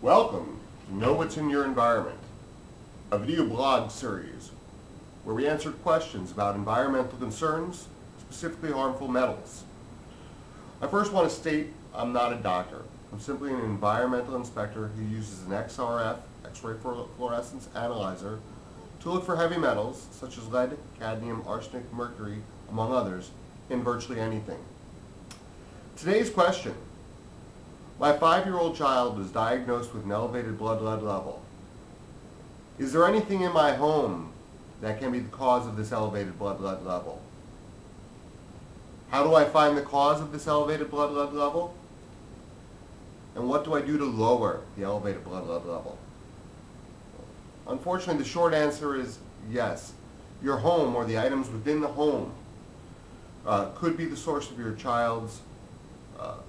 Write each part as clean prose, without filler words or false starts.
Welcome to Know What's in Your Environment, a video blog series where we answer questions about environmental concerns, specifically harmful metals. I first want to state I'm not a doctor. I'm simply an environmental inspector who uses an XRF, X-ray fluorescence analyzer, to look for heavy metals such as lead, cadmium, arsenic, mercury, among others, in virtually anything. Today's question. My 5-year-old child was diagnosed with an elevated blood lead level. Is there anything in my home that can be the cause of this elevated blood lead level? How do I find the cause of this elevated blood lead level? And what do I do to lower the elevated blood lead level? Unfortunately, the short answer is yes. Your home or the items within the home could be the source of your child's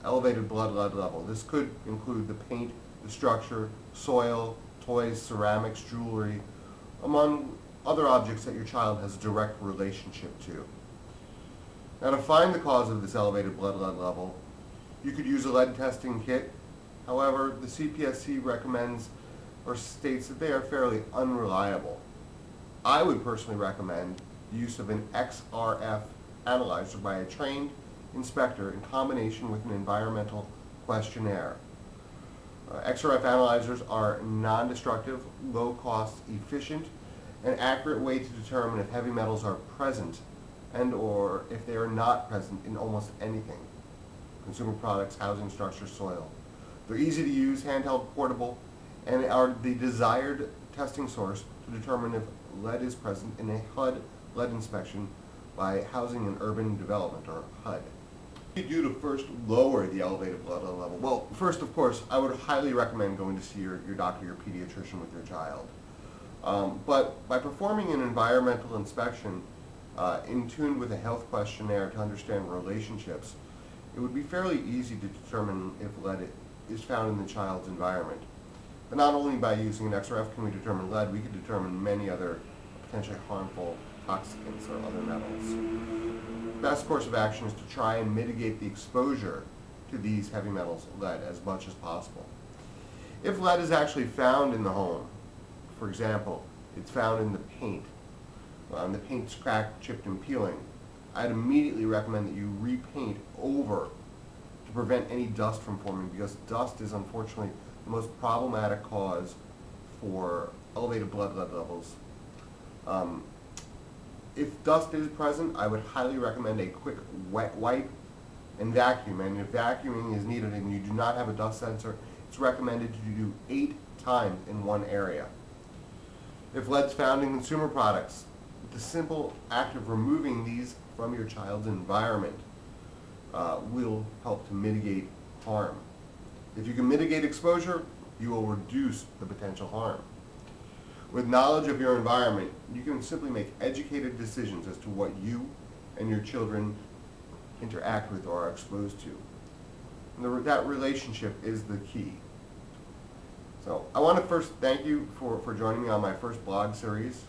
elevated blood lead level. This could include the paint, the structure, soil, toys, ceramics, jewelry, among other objects that your child has a direct relationship to. Now, to find the cause of this elevated blood lead level, you could use a lead testing kit. However, the CPSC recommends or states that they are fairly unreliable. I would personally recommend the use of an XRF analyzer by a trained inspector in combination with an environmental questionnaire. XRF analyzers are non-destructive, low-cost, efficient, and accurate way to determine if heavy metals are present and or if they are not present in almost anything. Consumer products, housing structure, soil. They're easy to use, handheld, portable, and are the desired testing source to determine if lead is present in a HUD lead inspection by Housing and Urban Development, or HUD. What do you do to first lower the elevated blood lead level? Well, first, of course, I would highly recommend going to see your doctor, your pediatrician with your child. But by performing an environmental inspection in tune with a health questionnaire to understand relationships, it would be fairly easy to determine if lead is found in the child's environment. But not only by using an XRF can we determine lead, we can determine many other potentially harmful toxicants or other metals. The best course of action is to try and mitigate the exposure to these heavy metals, lead, as much as possible. If lead is actually found in the home, for example, it's found in the paint, the paint's cracked, chipped, and peeling, I'd immediately recommend that you repaint over to prevent any dust from forming, because dust is unfortunately the most problematic cause for elevated blood lead levels. If dust is present, I would highly recommend a quick wet wipe and vacuum. And if vacuuming is needed and you do not have a dust sensor, it's recommended to do 8 times in one area. If lead's found in consumer products, the simple act of removing these from your child's environment will help to mitigate harm. If you can mitigate exposure, you will reduce the potential harm. With knowledge of your environment, you can simply make educated decisions as to what you and your children interact with or are exposed to. And that relationship is the key. So I want to first thank you for joining me on my first blog series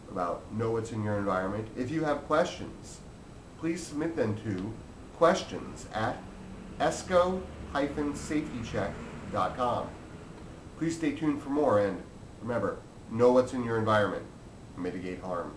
about Know What's in Your Environment. If you have questions, please submit them to questions@esco-safetycheck.com. Please stay tuned for more, and remember, know what's in your environment, mitigate harm.